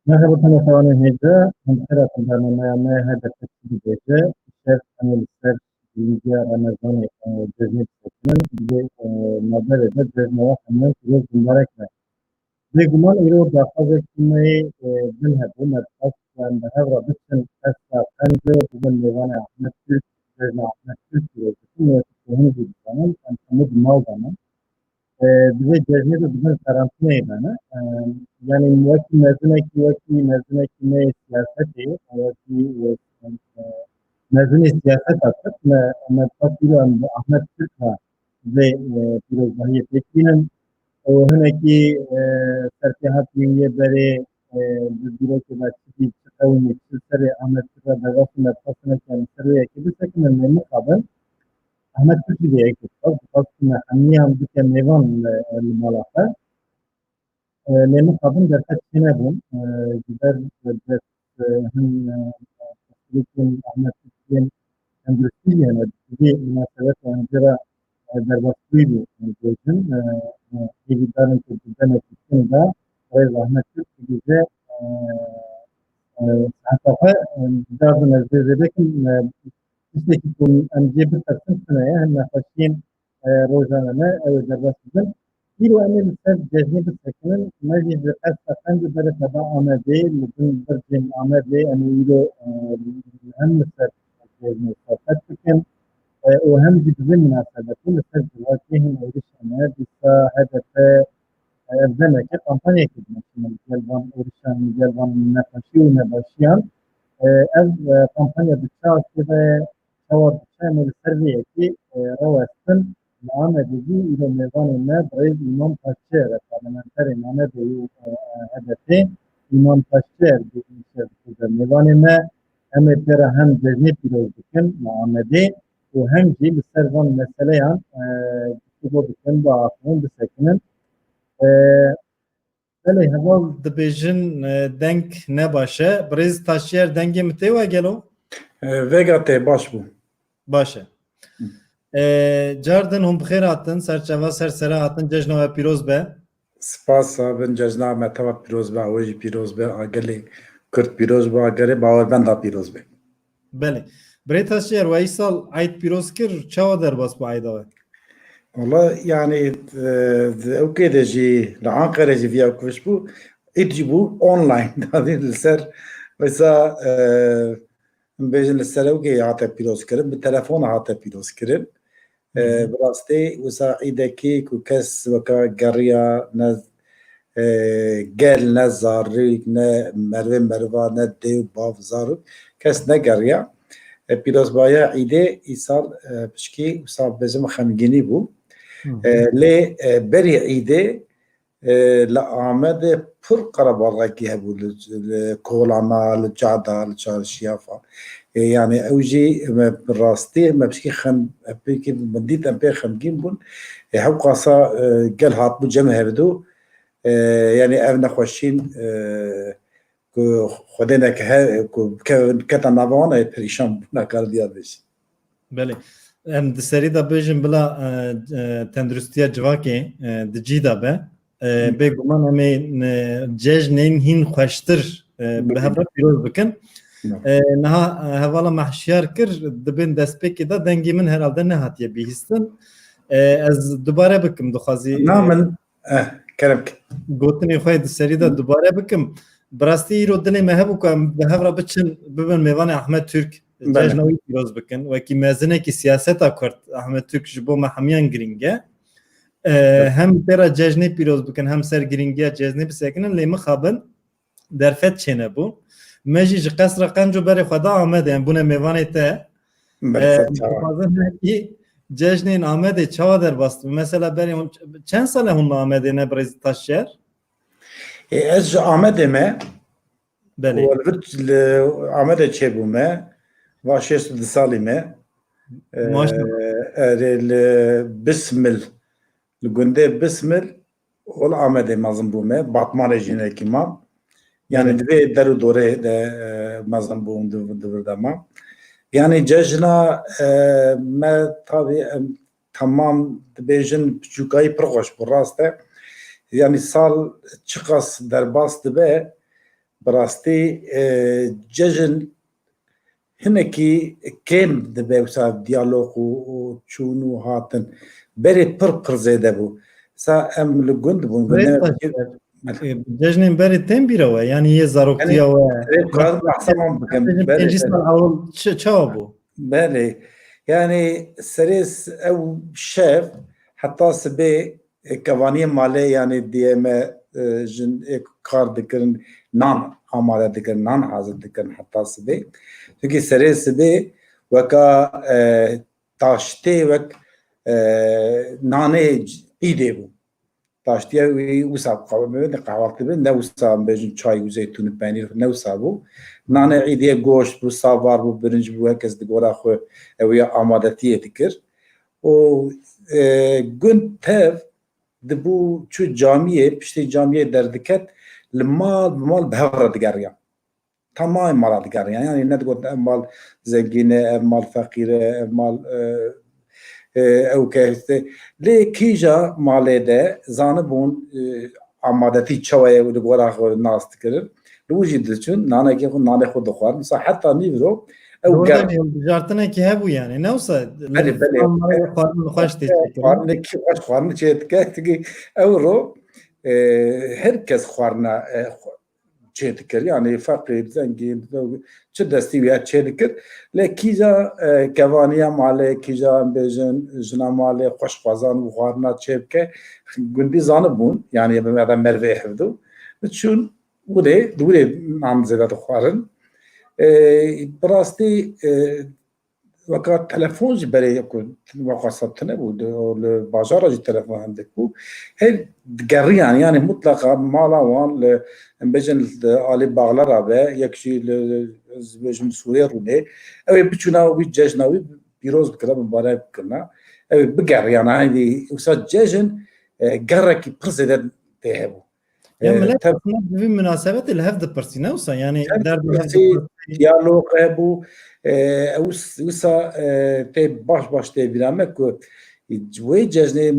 Merhaba tanışan heyde, Ankara Kurbanlı'ya hedef ettiği gece, şef analistler bilgi Ramazan cezmi sekmen bir nazarede cezmaya hemen süre zindarak ver. Ve guman ilo daha zekmeyi bin hebu metfas yani hevra bütün esna kence bugün levane Ahmet Türk cezme Ahmet Türk sürecisi müessesinin zilkanın antamı maldanın bize cezmede bugün karantina ilanı. Yani vaki mezuneki ne siyaseti, mezuni siyaset atıp metfakili Ahmet Türk'a ve Firuzbahiye Tekin'in o hınaki serpihatiye beri bir da çiğ çıkavuni çizseri Ahmet Türk'a da gafı metfasına kendisi ve ekibi sekinin memnun kabın Ahmet Türk'ü diye ekip var. Bu aslında hamiyam bir nevan malaka. Memnun kabın derkat çine bun. Gider hem Türk'ün Ahmet Türk'ün endüstriyle bir münasebet öncera derbastıydı gözün. İgidarın Türk'ünden ekipten de Ahmet Türk bize hatta gidarın ezberledekin İşteki bunun önce bir takım sınaya hem nefesin rozanına derbastıydı. Bir o emin ser cezmi bir takımın meclis ve kastı böyle tabi amede, bütün bir cem amede, yani ile hem ser cezmi sakatken o hem bizim münasebeti mesela civatihim erişene bisa hedefe evdeneke kampanya ekibine gelvan erişen gelvan nefesi ve nebaşiyan ev kampanya bıçağı ve çava bıçağı mı serviye ki ravasın devam edici ile mezanına Brez İmam Taşçı ve parlamenter imamı hedefi İmam Taşçı bir mezanına hem etlere hem ceznip bilozdukken Muhammed'i و هم جي بسر van meseleyan bu bütün bu aklın bir sekinin böyle heval dibêjin denk ne başe Brez taşyer dengê mi tê we gelo Vega te baş bû. baş e cardin hûn bi xêr hatin serçeva ser sera hatin cejna we pîroz be Spas bin cejna me teva pîroz be ew jî pîroz be agelê Kurd pîroz be agerê bawerbenda pîroz be. belê Brê taşyer we îsal eyd pîroz kir çawa derbas bu eyda we Valla yani ew kê jî li Ankarê jî vîya kuş bû îd jî bû online davê li ser wisa bêjin li ser ew kê hate pîrozkirin bi telefona hate pîrozkirin bi rastî wisa îdekî ku kes weka geriya ne gel ne zarîk ne mervê merva ne dêw bav zarok kes negeriya pîrozbaya îdê îsal pişkî wisa bizim xemgînî bû lê berî îdê li Amedê pir qerebalxekî hebû li Kolana, li Cada, li Çarşiya falan. Yani ew jî bi rastî me pişkî min dît em pê xemgîn bûn hew qasa gel hatbû cem hevdû yani ev nexweşîn ku xwedê neke ku keta nava wan perîşan bûn nekare diya bêjin. belê em di serî da bêjin bila tenduristiya civakê di cî da be bêguman em ê cejnên hîn xweştir bi hevra pîroz bikin niha hevala mehşiyar kir dibên destpêkê de dengê min herhalde nehatiye bîhîstin ez dubare bikim dixwazî Na min kerem gotinê xwe di serî de dubare bikim bi rastî îro dilê me hebû ku em bi hevra biçin bibin mêvanê Ahmet Türk cejna wî pîroz bikin wekî mezinekî siyaseta Kurd Ahmet Türk ji bo me hemiyan giring e hem têra cejnê pîroz bikin hem ser giringiya cejnê bisekinin lê mixabin derfet çênebûn me jî ji qesra qenc û berê xwe da Amedê em bûne mêvanê te cejnên Amedê çawa derbastin mesela berê hûn çend sale hûn li Amedê ne Brez taşyer ez ji Amedê me belê li Amedê çêbûme va şêst û dî salî me erê li Bismil li gundê Bismil û li Amedê mezin bûme Batmanê jî hinekî mam yani divê der û dorê de mezin bûm di vir de mam yani cejna me tabii em tamam dibêjin piçûkayî pir xweş bû rast e yani sal çi qas derbas dibe براستی جژن هنکی کم دبی وسا دیالوگ و چون و هاتن بری پر زیده بو سا ام لگند بون بريد بنا ججنين بري تنبيروا يعني هي زاروكتيا يعني و قرار محسمم بكم تنجي سال اول تشابو بله يعني سريس او شاف حتى سبي كواني مالي يعني دي ما جن كار دكرن نان عمالة دكرن نان حاضر دكرن حتى سبي تجي سريس سبي وكا تاشتي وك نانه ايدي بو تاشتيا وساب قهوة بين نوساب بيجن شاي وزيتون بانير نوسابو نانا عيدية گوشت بو ساوار بو برنج بو هكذا دقورا خو اويا آمادتية تكر و گون تف دبو چو جامعه پشتی جامعه دردكت المال بهورة دقاريا تمام مال دقاريا يعني ندقول مال زنقينة مال فقيرة مال او که لی کیجا مالی ده زانبون آمادتی چواه و دگورا خود ناست کرد لوجی دچون نانه که خود نانه خود دخوار مثلا حتی نیورو او Doğrudan گر yol ticaretine ki he bu yani. Ne olsa بله خوش خوارنه کی خوش خوارنه چه که تگی اورو هر کس خوارنه چه تکر يعني فقير زنقين چه دستی ویا چه تکر لکیجا کوانیا ماله کیجا بیجن جنا ماله خوشخوازان و خوارنا چه بکه گندی زانبون يعني بمعنى مروه حفظو چون دوله نام زیادت خوارن براستی وقت تلفون جی برای یکون واقع سبتنه بود و بازار جی تلفون هندک بود هر گریان يعني مطلقا مالا وان بجن آلی باغلا رابه یکشی بجن سوریه رونه اوی بچونا وی جشنا وی بیروز بکرم مبارای بکرنا اوی بگریان يعني وسا جشن گره کی پرزده تهبو Ya millet aslında bir münasebet ile hafda persi ne olsa yani derdi hafda diyalog bu وسا te baş te birame ku ve cezne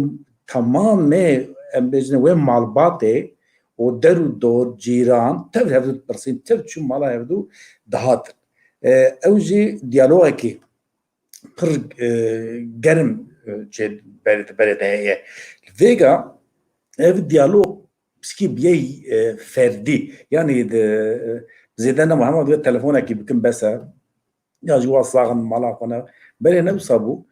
tamam me embezne ve malbate o deru dor ciran tev hevdu persin tev çu mala hevdu dahat evji diyalog ki pır gerim çe berede heye vega ev diyalog pski biyey ferdi yani زيدنا محمد ve telefona ki bikin besa ya jwa sağın malakona bere ne sabu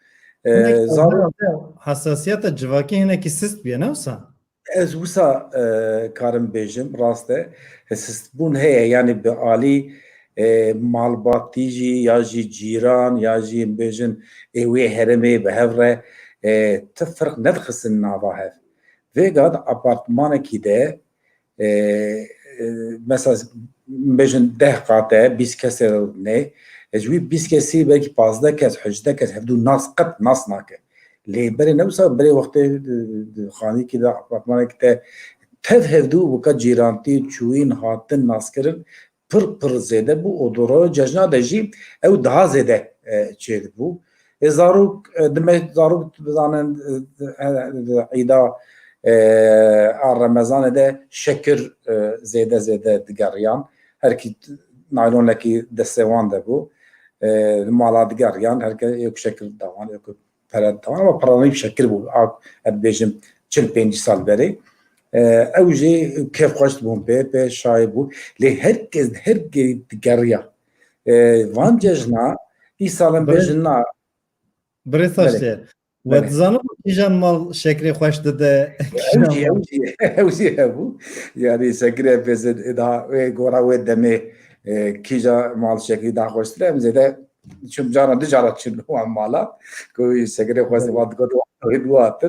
zaten hassasiyet civaki yine ki sist bir ne olsa ez wisa karim bejim raste sist bun heye yani be ali malbati jî ya jî cîran ya jî bejin wê heremê bi hevre te firq nedixistin nava hev vê gad apartmanekî de mesela bejin 10 qate 20 kesê ne ez wî 20 kesî belkî 15 kes 18 kes hevdû nas qet nas nake lê berê newsa berê wextê xanîkî de apartmanekî te tev hevdû weka cîrantî çûyîn hatin naskirin pir zêde bû û doro cejna de jî ew daha zêde çê dibû zarok dime zarok bizanin îda a Ramazanê de şekir zêde digeriyan herkî naylonekî destê wan de bû li mala digeriyan herke yok şekir dawan yok pere dawan ama paranî şekir bû ev bêjim 45 sal berê ew jî kevxweş dibûn pê şayê bû lê herkes her digeriya van cejna îsalin bêjin na بريساشتي وتزانو كيجان مال شكري خوش دده اوجي هبو يعني شكري بزن اذا غورا ودمي كيجا مال شكري دا خوش ترم زيدا شوم جانا دجارات شنو مالا كوي شكري خوش واد قد وات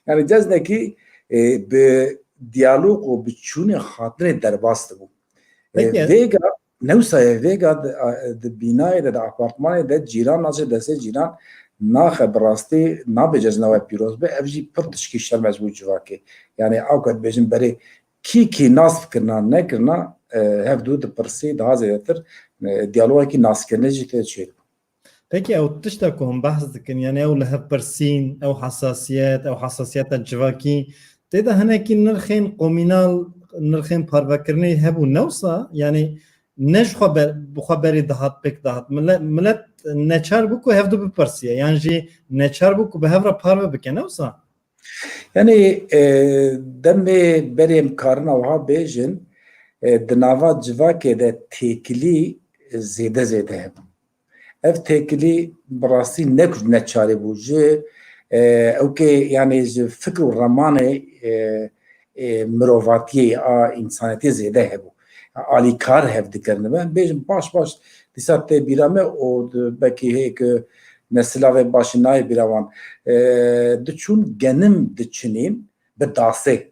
يعني جزنكي بديالوج وبتشوني خاطر درباست بو فيجا نوسا فيجا بناء ده ابارتمان ده جيران ناجي دسه جيران ناخه براستی نابجز نوع پیروز به افجی پرتش کی شرمز بود جواکی یعنی اوقات بجن بری کی ناس کرنا نکرنا هف دود پرسی daha زیاتر دیالوگی کی ناس کرنه جیته چی Peki او تشتكم بحث دكن يعني او لها برسين او حساسيات الجواكي تيدا هناكي نرخين قومينال نرخên parvekirnê hebû newsa yanî ne ji bu xeberî dihat pêk dihat millet neçar bû ku hev bipirsiye yan jî neçar bû ku bi hev re parve bike newsa Yani demê berê em karin wiha bêjin di nava civakê de têkilî zêde hebû. Ev têkilî bi rastî ne ku neçarî bû ji ewkê yanî ji fikr û remanê mirovatiyê a însaniyetê zêde hebû. Alîkar hev dikirin. Em bêjin baş dîsa tê bîra me û belkî hêyê ku nesila vê başî nayê bîra wan diçûn genim diçinîn bi dasê.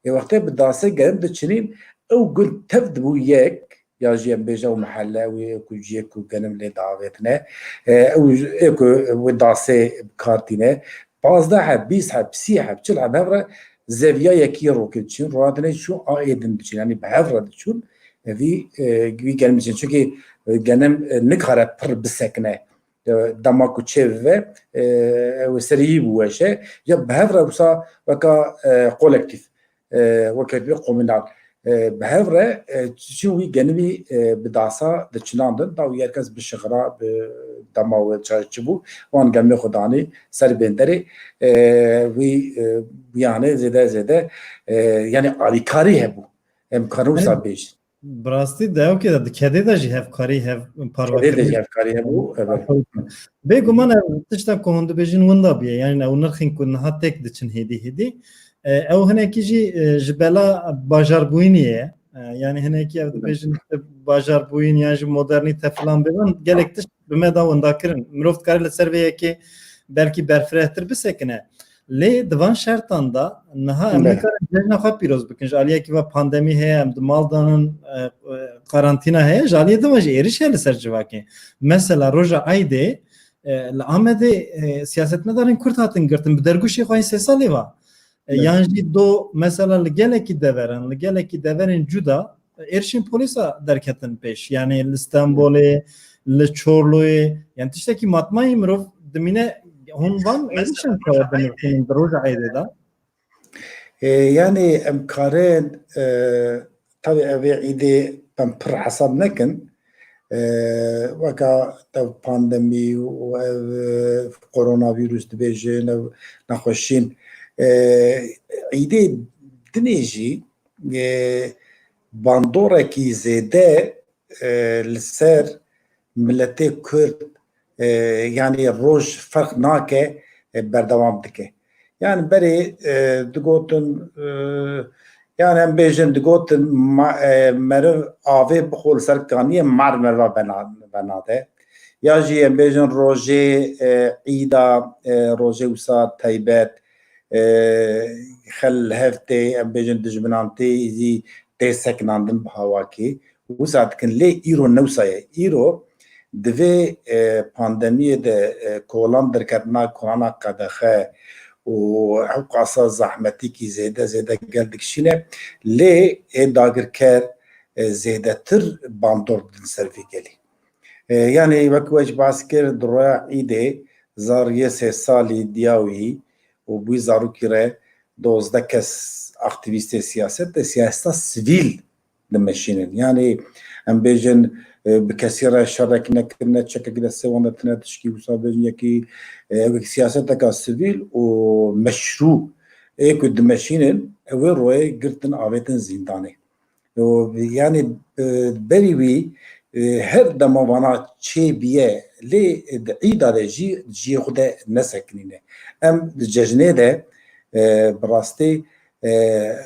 Wextê bi dasê genim diçinîn ew gund tev dibû yek ya jî em bêje ew mihelle wê ku ciyek ku genim lê diavêtine ew ku wê dasê kartîne 15 heb 20 heb 30 heb 40 heb hev re zeviya yekî rokê diçîn rohatine çû a êdin diçîn yanî bi hev re diçûn vî genim diçîn çünkü genim nikare pir bisekine dema ku çêv ve ew seriyî bû weşe ya bi hev re wisa weka kolektif wekî komünal bi hev re çû wî genimî bi dasa diçinandin da wî herkes bişixira bi dema we çibû wan gemê xwe danî ser bên derê wî yanê zêde yanî alîkarî hebû em karin wisa bêjin bi rastî dewkê de di kedê de jî hevkarî hev parvekirî hevkarî hebû bêguman ev tişta ku hûn dibêjin winda bûye yanî ew nirxên ku niha têk diçin hêdî ew hinekî jî ji bela bajarbûyînê ye yanî hinekî ev dibêjin bajarbûyîn yan jî modernîte filan bêvan gelek tişt bi me da winda kirin mirov dikare li ser vê yekê belkî berfirehtir bisekine lê divan şertan da niha em nikarin cejna xwe pîroz bikin ji aliyekî ve pandemî heye em di mal danin karantîna heye ji aliyê din ve jî êriş heye li ser civakê mesela roja Aydê li Amedê siyasetmedarên Kurd hatin girtin bi dergûşê xwe sê salê ve yan jî do mesela li gelekî deveran li gelekî deverên cuda êrişên polîsa derketin pêş yanî li Stenbolê li Çorluê yan tiştekî matmayî mirov dimîne hûn van êrişên çawa di roja Aydê da yani em karin tabii evê îdê em pir hesab nekin weka ev pandemî û ev koronavîrus dibêjin ev nexweşîn îdê dinê jî bandorekî zêde li ser milletê Kurd yanî roj ferq nake berdewam dike yani berê digotin yani em bêjin digotin meriv avê bixwe li ser kaniyê mar meriva benade ya jî em bêjin rojê îda rojê wisa taybet xel hev tê em bêjin dijminan tê zî tê sekinandin bi hawakê wisa dikin lê îro newsa ye îro divê pandemiyê de kolan derketina korona qedexe û ew qasa zehmetîkî zêde gel dikişîne lê ê dagirker zêdetir bandor din ser vê gelê yani wek we ji bas kir di roya îdê zariyê sê salî diyawî û bûyî zarokî re 12 kes aktivîstê siyaset de siyaseta sivîl dimeşînin yani em bêjin bi kesî re şerekî nekirine çekekî de sêwan de tune tişkî wisa bêjin yekî siyaseteka sivîl û meşrû ê ku dimeşînin ew ê royê girtin avêtin zîndanê yani berî wî her dema wana çêbiye lê di îda de jî ciyê xwe de nesekinîne em di cejnê de bi rastî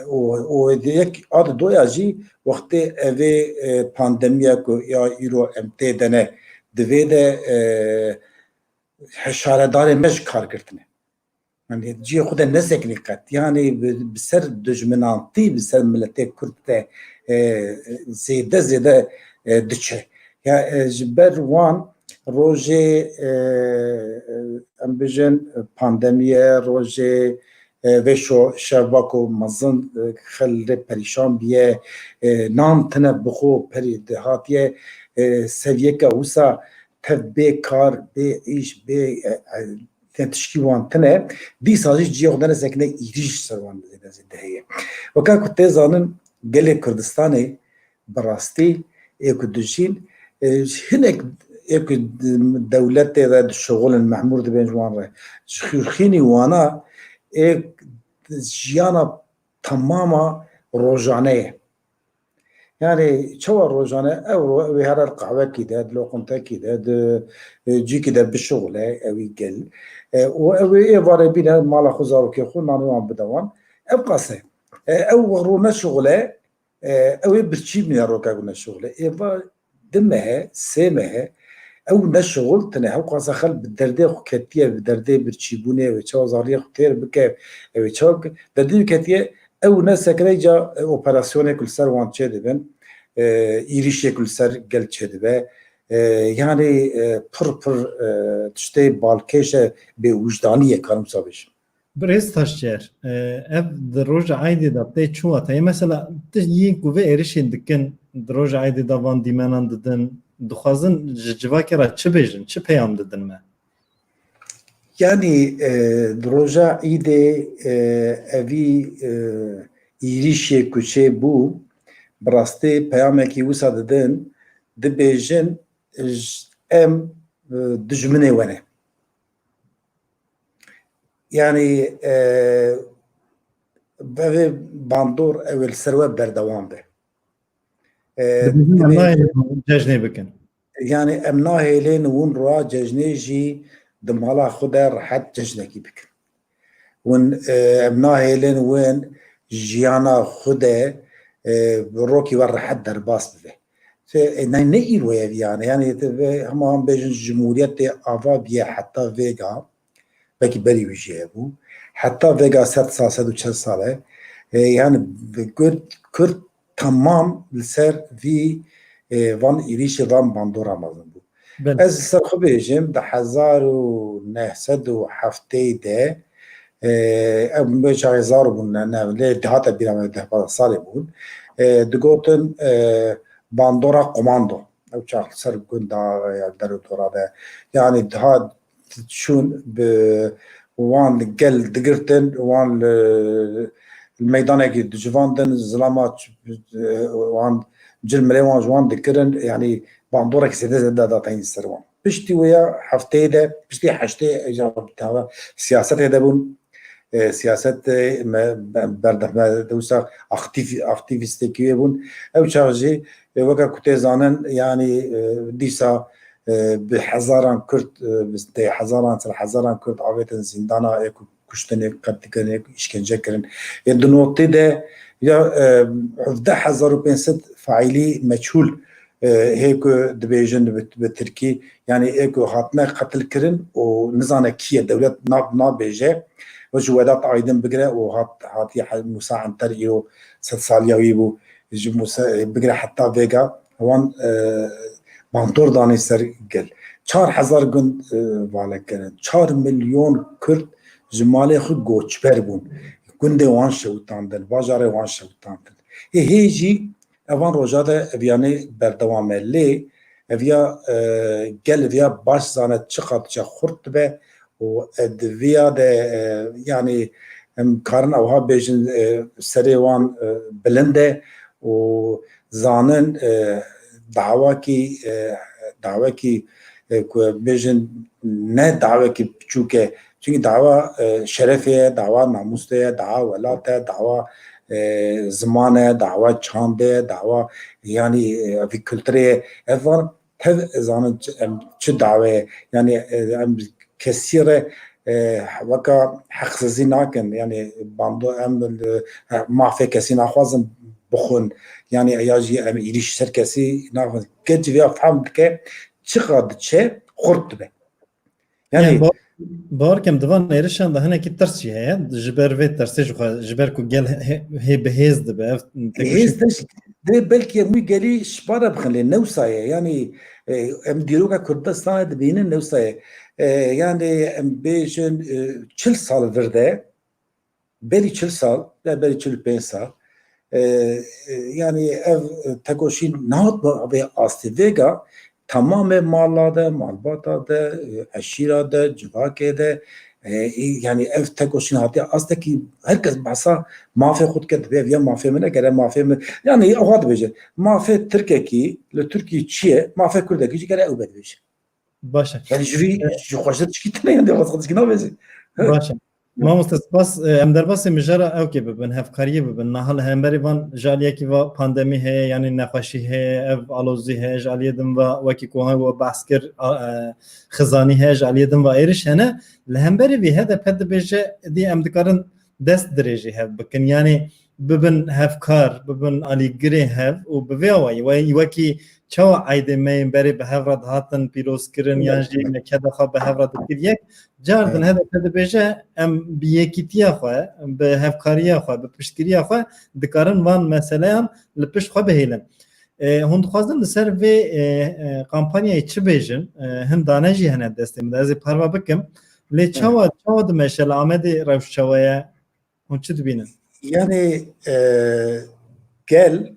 û yek ad doya jî wextê evê pandemiya ku ya îro em tê dene divê de heşaredarê me ji kar girtine yani ciyê xwe de nesekinî qet yani bi ser dijminantî bi ser milletê Kurd de zêde diçe ya ji ber wan rojê em bêjin pandemiye rojê vêşo şeva ku mezin xel lê perîşan biye nan tune bixwe perî hatiye seviyeke wisa tev bê kar bê îş bê تشكي وان تنه دي سازي جي خدنا سكنه إيريش سروان زده هي وكا كنت زانن قال كردستاني براستي ايكو دجين هناك ايكو دولت ذا الشغل المحمور بين جوان خيني وانا ايك جيانا تماما روجانيه يعني شو روجانه او هذا القهوه كده لو قمت كده جي كده بالشغل او يقل او يفار بينا مال خزار كي خو نانو عم بدوان ابقى سي او رونا شغله او برشي من روكا قلنا شغله ايفا دمها سمها او نشغل تنها وقاسا خل بالدردي كتيه بالدردي برشيبونه وشو زاريه كثير بك وشو دردي كتيه او ناس كريجا اوبراسيون كل سر وان تشي دبن ايريش كل سر قال تشي دبا يعني پر تشتي بالكيشه بوجدانيه كانوا صابش بريز تاشير اف دروج عادي دا بتي شو تاي مثلا تجي كوفي ايريشين دكن دروج عادي دا فان ديمانان ددن دخازن جوا كرا تشبيجن تش بيام ددن ما يعني دروجا ايدي افي ايريشي كوشي بو براستي بيامكي وسا ددن دبيجن ام دجمني وانا يعني بابي باندور او السروه بردوان به الله جاجني بكن يعني امنا هيلين ون را ججنيجي دمالا خدا راحت ججنكي بك ون امنا هيلين وين جيانا خدا روكي ورحت درباس به نيل ويا يعني هم بيجن جمهورية افا بيا حتى فيغا بكي بري وجيبو حتى فيغا 7 سال 6 ساله يعني كرت تمام لسر في وان إيريش وان باندورا مازن بو از سر خبيجم ده 1907 ده او مش هزار بون ليه دهاتا بيرا ده سال بون دقوتن باندورا كوماندو او شاخ سر قندا يقدروا ترى ده يعني دهات شون ب وان قل دقرتن وان الميدان كي دجواندن زلامات وان جل مليون جوان دكرن يعني باندورا كسيده دا تاين سروان بشتي ويا حفتي ده بشتي حشتي اجاب تاع سياسات هذا بون سياسات برده دوسا اكتيفيست كيبون او شارجي وكا كوتيزانن يعني ديسا بحزاران كرت بستي حزاران كرت عبيت زندانا كشتني قد işkence kirin دنوتي ده يا 11500 فاعلي مجهول هيك دبيجن بالتركي يعني ايكو هاتنا قتل كرن ونزانه كيه دولة ناب بيجي وجوادات ايضا بقرا وهاتي مساعد تريو 6 سال يبو بقرا حتى فيجا وان بانتور داني سر قال 4000 جند والا كان 4 مليون كرد جمالي خو گوچبر بون گنده وان شوتاندن باجاره وان شوتاندن هيجي اوان روجاده اویانه بردوامه لی اویا گل اویا باش زانه چقدر چه خورد به و ادویا ده يعني کارن اوها بیجن سری وان بلنده و زانن دعوا کی بیجن نه دعوا کی چوکه çünkü dava şerefiye, dava namusluya, dava velate, dava zamane, dava çande, dava yani bir kültüre evan tev zanı çi dava yani kesire vaka haksızı naken yani bandı mafya kesi naxwazın بخون yani ayajı ilişkiler kesi naxwazın gece faham ki çıkadı çe xurt be yani بار كم دفان ايرشان ده هنا كي ترسي هي جبر في ترسي جبر كو قال هي بهيز دبا هيز ده بلكي مي قالي شباره بخلي نوصايه يعني ام ديروكا كردستان دبين نوصايه يعني ام بيجن çil sal verde beli çil sal ya beli çil 5 sal yani ev takoşin nahat be asti vega tamamı mallada, malbata da, eşira da, civake da, yani ev tek oşin hatiye aslında ki herkes basa mafya khud ke dibe ya mafya mı ne gere mafya mı yani o had beje mafya Türkiye ki le Türkiye çiye mafya Kürt'e ki gere ev beje باشه yani jüri hoşta çıkıtı ne yani vasat çıkına beje باشه مامۆستا سپاس ئەم دەرباسی مژارە ئەوکێ ببن هەفکاریە ببن نەهەڵ هەمبەری وان ژالیەکی وا پاندەمی هەیە یانی نەخۆشی هەیە ئەv ئالۆزی هەیە ژالیە دم وا وەکی کۆها وە باس کرد خزانی هەیە ژالیە دم وا ئێرش هەنە لە هەمبەری وی هەدە پەت دەبێژە دی ئەم دکارن دەست درێژی هەف بکن یانی ببن هەفکار ببن ئالیگرێ هەف و بڤێەوەی وەکی چاوە عیدێمەین بەری بە هەڤڕەت هاتن پیرۆزکردن یانژی نەکەدەخوا بە هەڤڕەت کرد یەک جاردن هەدە پێ دەبێژە ئەم بیەکیتیە خۆ بە هەفکاریە خۆ بە پشتگیریە خۆ دکارن وان مەسەلەیان لە پشت خۆ بهێلن هون دixwazin li ser vê kampanyayê çi bêjin hin danejî hene destê min ez ê parva bikim lê çawa dimeşe li Amedê rewşçaweye hûn çi dibînin yani gel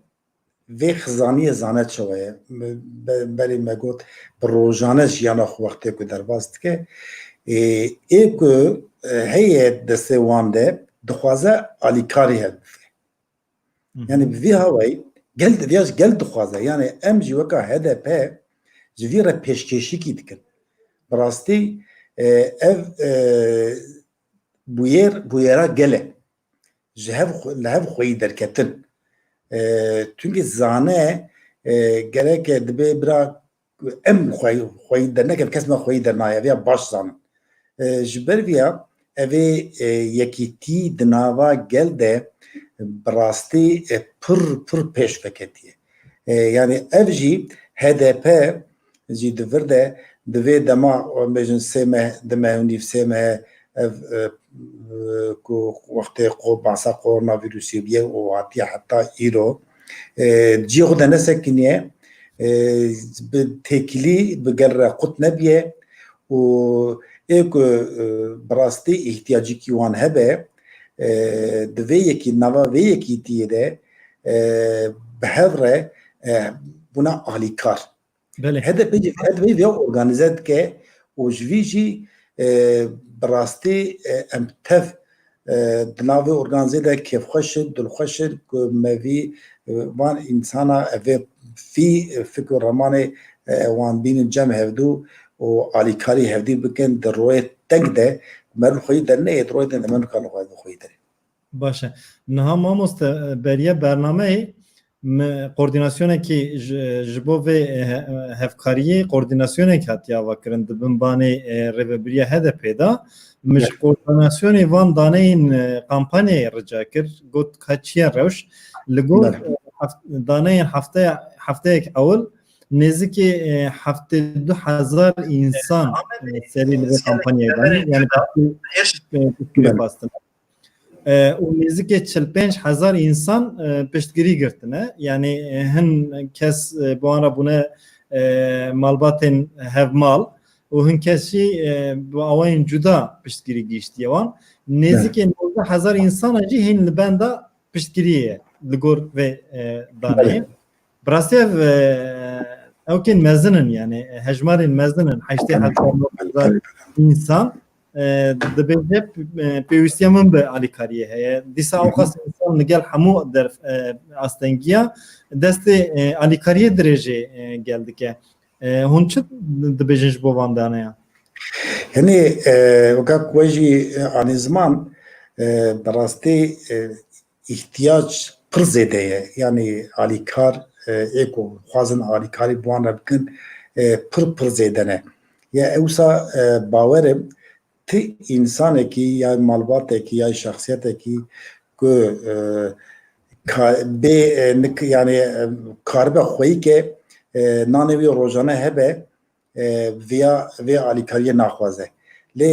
vê xizaniye zane çawaye berê me got bi rojane jiyana xwe wextê ku derbas dike ê ku heye destê wan de dixwaze alîkarî hev yani bi vî hawayê gel gel dixwaze yani em jî weka HDP ji vî re pêşkêşîkî dikin bi rastî ev bûyêra gel e ji li hev xweyî derketin çünkü zane gerek dibe bira em xweyî derneke kes me xweyî dernaye veya baş zanin ji ber vîya evê yekîtî di nava gel de bi rastî pir pêş veketiye yani ev jî HDP jî di vir de di vê dema bêjin sê meh di mehûnîv sê meh ev ku wextê qo basa koronavîrusê biye û hatiye heta îro ciyê xwe de nesekiniye bi têkilî bi gel re qut nebiye û ê ku bi rastî ihtiyacîkî wan hebe di vê yekî nava vê yekîtiyê de bi hev re bûna alîkar HDP vê organize dike û ji vî jî bi rastî em tev di navê organizê de kêfxweşin dilxweşin ku me vî van însana evê vî fikr û remanê wan bînin cem hevdû û alîkarî hevdî bikin di royê teng de me xweyî derneyê royê de me nikare xweyî derê باشه niha mamoste beriye bernameyê koordinasyonekî ji bo vê hevkariyê koordinasyonekî hatiye vekirin dibin banê rêveberiya HDP da min ji koordinasyonê van daneyên kampanyayê rica kir got kaçiye rewş li gor daneyên hefteyek ewil nêzîkî 72,000 însan serî li vê kampanyayê danî yani pastin û nêzîkî 45,000 însan piştgirî girtine yani hin kes bi wan re bûne malbatên hevmal û hin kes jî bi awayên cuda piştgirî gihîştiye wan nêzîkî 90,000 însan jî hîn li benda piştgiriyê ye li gor vê daneyê bi rastî ew kên mezinin yani hejmarên mezinin 80,000 însan dibêje pêwîstiya min bi alîkariyê heye dîsa ew qas însan li gel hemû astengiya destê alîkariyê dirêjê gel dike hûn çi dibêjin ji bo van daneyan yani weka ku jî anî ziman bi rastî ihtiyac pir zêde ye yani alîkar ê ku xwazin alîkarî bi wan re bikin pir zêde ne ya ewsa bawerim ti insanekî ya malbatekî ya şexsiyetekî ku bê yani karibe xweyî ke nanê wî rojane hebe vê alîkariyê naxwaze lê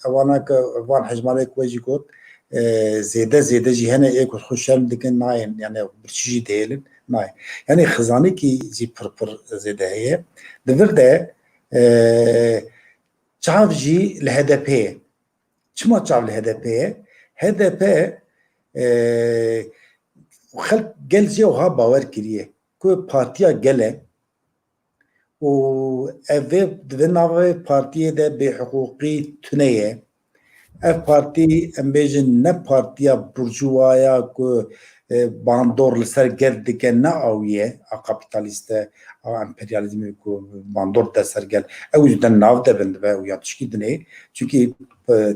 ewana ku van hejmarek we jî got zêde jî hene ê ku xwe şerm dikin nayên yani birçî jî dihêlin nayê yani xizanekî jî pir zêde heye di vir de çav jî li HDP ye çima çav li HDP ye HDP xelk gel jê wiha bawer kiriye ku partiya gel e û û ev di navê partiyê de bêhiqûqî tune ye. Ev partî em bêjin ne partiya burjuvaya ku bandor li ser gel dike ne awiye a kapitalîst e a emperyalizmê ku bandor de ser gel ew ji de nav de bin dibe û ya tişkî dinê çûnkî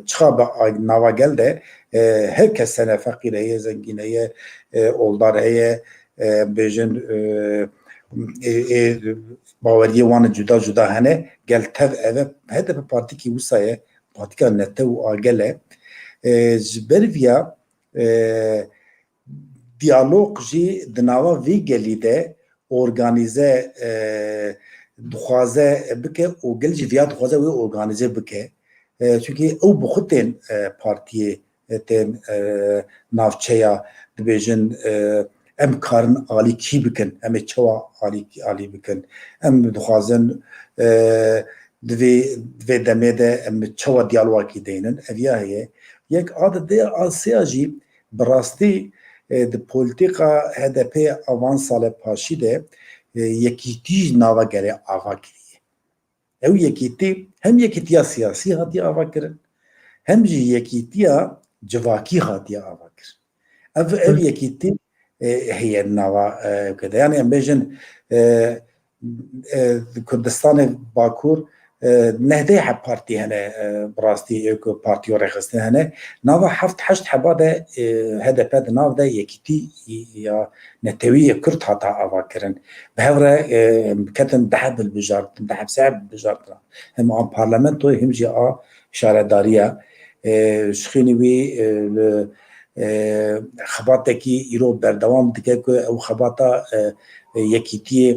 çiqa be nava gel de her kes hene feqîr heye zengîn heye oldar heye em bêjin baweriyê wan cuda cuda hene gel tev eve HDP partîkî wisa ye partika netew û agel e ji ber vîya diyalog jî di nava vî gelî de organize dixwaze bike û gel jî vêya dixwaze wê organize bike çûnkî ew bi xwe tên partiyê tên navçeya dibêjin em karin alî kî bikin em ê çawa alî bikin em dixwazin divê demê de em çawa diyalogekî deynin eviya heye yek adê asêya jî bi rastî di polîtika HDP avan salê paşî de yekîtî ji nava gelê ava kiriye ew yekîtî hem yekîtiya siyasî hatiye ava kirin hem jî yekîtiya civakî hatiye ava kirin ev yekîtî heye nava kede yani em bêjin Kurdistanê Bakur nehdê hep partî hene bi rastî ku partiyo rêxistin hene nava heft heşt heba de HDP di nav de yekîtî ya netewî Kurd hata ava kirin bi hev re ketin dehe bilbijartin dehe sê bilbijartin hem a parlamentoyê hem jî a şaredariya şixînê wî xebatekî îro berdewam dike ku ew xebata yekîtiyê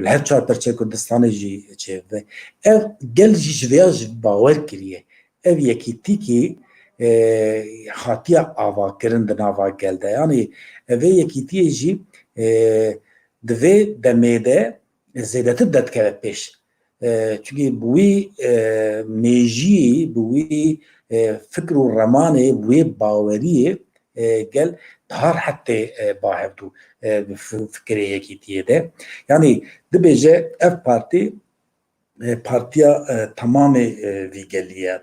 li her çar perçe Kurdistanê jî çêve ev gel jî ji vêya ji bawer kiriye ev yekîtîkî hatiye avakirin di nava gel de yanî evê yekîtiyê jî di vê demê de zêdetir dedikeve pêş çûnkî bi wî mêjiyê bi wî fikr û remanê bi wê baweriyê gel har hetê bahevdû fikirê yekîtiyê de yanî dibêje ev partî partiya tamamê vî gelî ye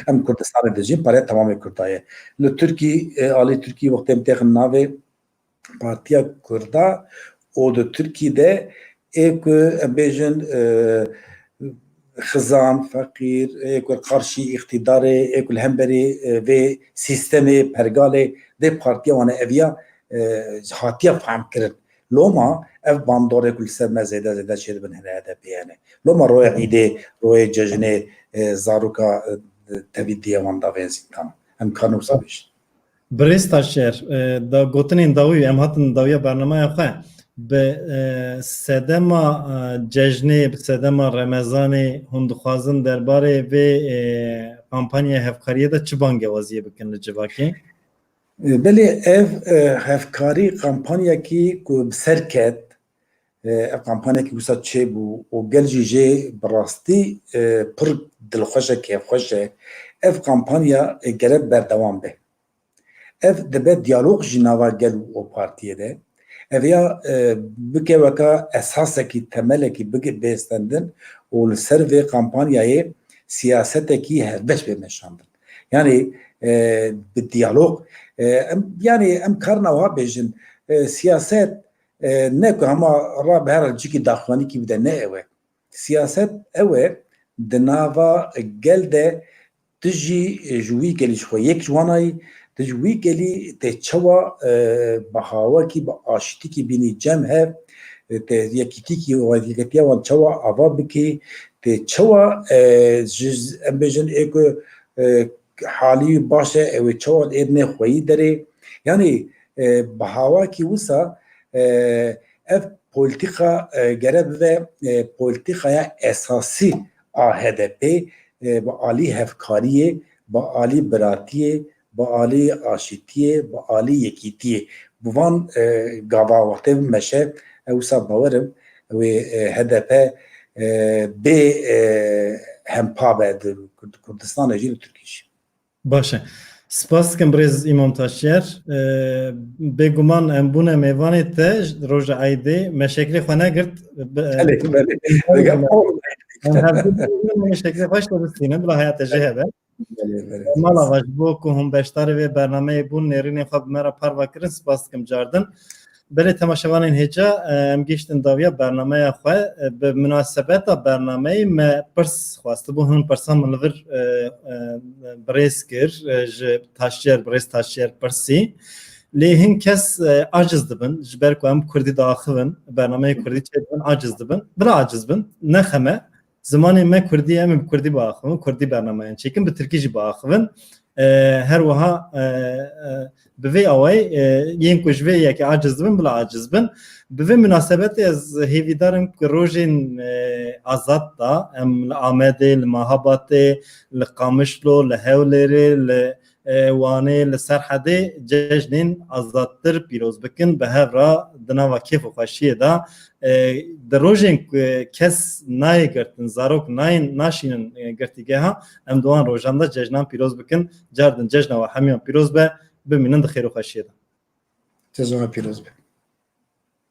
em Kurdistanê dijîn partiya tamamê Kurda ye li Tirkî alî Tirkî wextê em têxin navê partiya Kurda û di Tirkî de ku em bêjin xizan feqîr ku qarşî îxtîdarê ku li hemberî vê sîstemê pergalê dê partiya wan e eviya hatiye fehm-kirin loma ev bandorê ku li ser me zêde zêde çêdibin hene HDP hene loma roya îdê royê cejinê zaroka tevî diye wan davên zindan em karin wisa bêjin Birêz Taşyer da gotinên dawî em hatin dawiya bernameya xwe bi sedema cejnê bi sedema Remezanê hûn dixwazin derbarê vê kampanya hevkariyê de çi bangewaziyê bikin li civakê? Belê ev hevkarî kampanyakî ku bi ser ket ev kampanyakî wisa çêbû û gel jî jê bi rastî pir dilxweş e kêfxweş e ev kampanya gerek berdewam be ev dibe diyalog jî nava gel û o partiyê de ev ya bike weka esasekî temelekî bike bêstendin û li ser vê kampanyayê siyasetekî hevbeş bê meşandin yanî bi diyalog yani em karna wa bêjin siyaset ne ku hema ra bi her cikî daxwanîkî bide ne ew e siyaset ew e di nava gel de tu jî ji wî gelî ji xwe yek ji wanayî tu ji wî gelî tê çawa bi hawekî bi aşîtîkî bînî cem hev tê yekîtîkî wazîfetiya wan çawa ava bikî tê çawa em bêjin ku halî baş e ew ê çawa êdinê xweyî derê yanî bi hawakî wisa ev polîtika gere bibe polîtikaya esasî a HDP bi alî hevkariyê bi alî biratiyê bi alî aşîtiyê bi alî yekîtiyê bi van gava wextê meşe ew wisa bawerim wê HDP bê hempa be di Kurdistanê jî li Tirkiyê jî Baş e. Spas dikim Birêz İmam Taşyer. Bêguman em bûne mêvanê te ji roja Eidê meşeklê xwe negirt. Degem Em hevdû meşeklê xweş dibistînin bila heyate jê hebe. Mala vaj bo ku hûn beşdarî vê bernameyê bûn nêrînê xwe bi me re parva kirin spas dikim cardin. Berê temaşevanên hêca em gîştin dawiya bernameya xwe bi münasebeta bernameyê me pirs xwastibû hûn pirsan min li vir birêz kir ji taşyer birêz taşyer pirsî lê hin kes aciz dibin ji ber ku em Kurdî diaxivin bernameyê Kurdî çêdibin aciz dibin bila aciz bin nexeme zimanê me Kurdî em bi Kurdî biaxivin Kurdî bernameyan çêkin bi Tirkî jî biaxivin her wiha bi vê awayê yên ku ji vê yekê aciz dibin bila aciz bin bi vê münasebetê ez hêvîdarim ku rojên azad da em li Amedê li Mahabatê li Qamişlo li Hewlêrê li Wanê li Serhedê cejnên azadtir pîroz bikin bi hev ra di nava kêf û xweşiyê da di rojên ku kes nayê girtin zarok nayên naşînin girtîgeha em di wan rojan da cejnan pîroz bikin car din cejna we hemiyan pîroz be bimînin di xêr û xweşiyê de. Cezona pîroz be.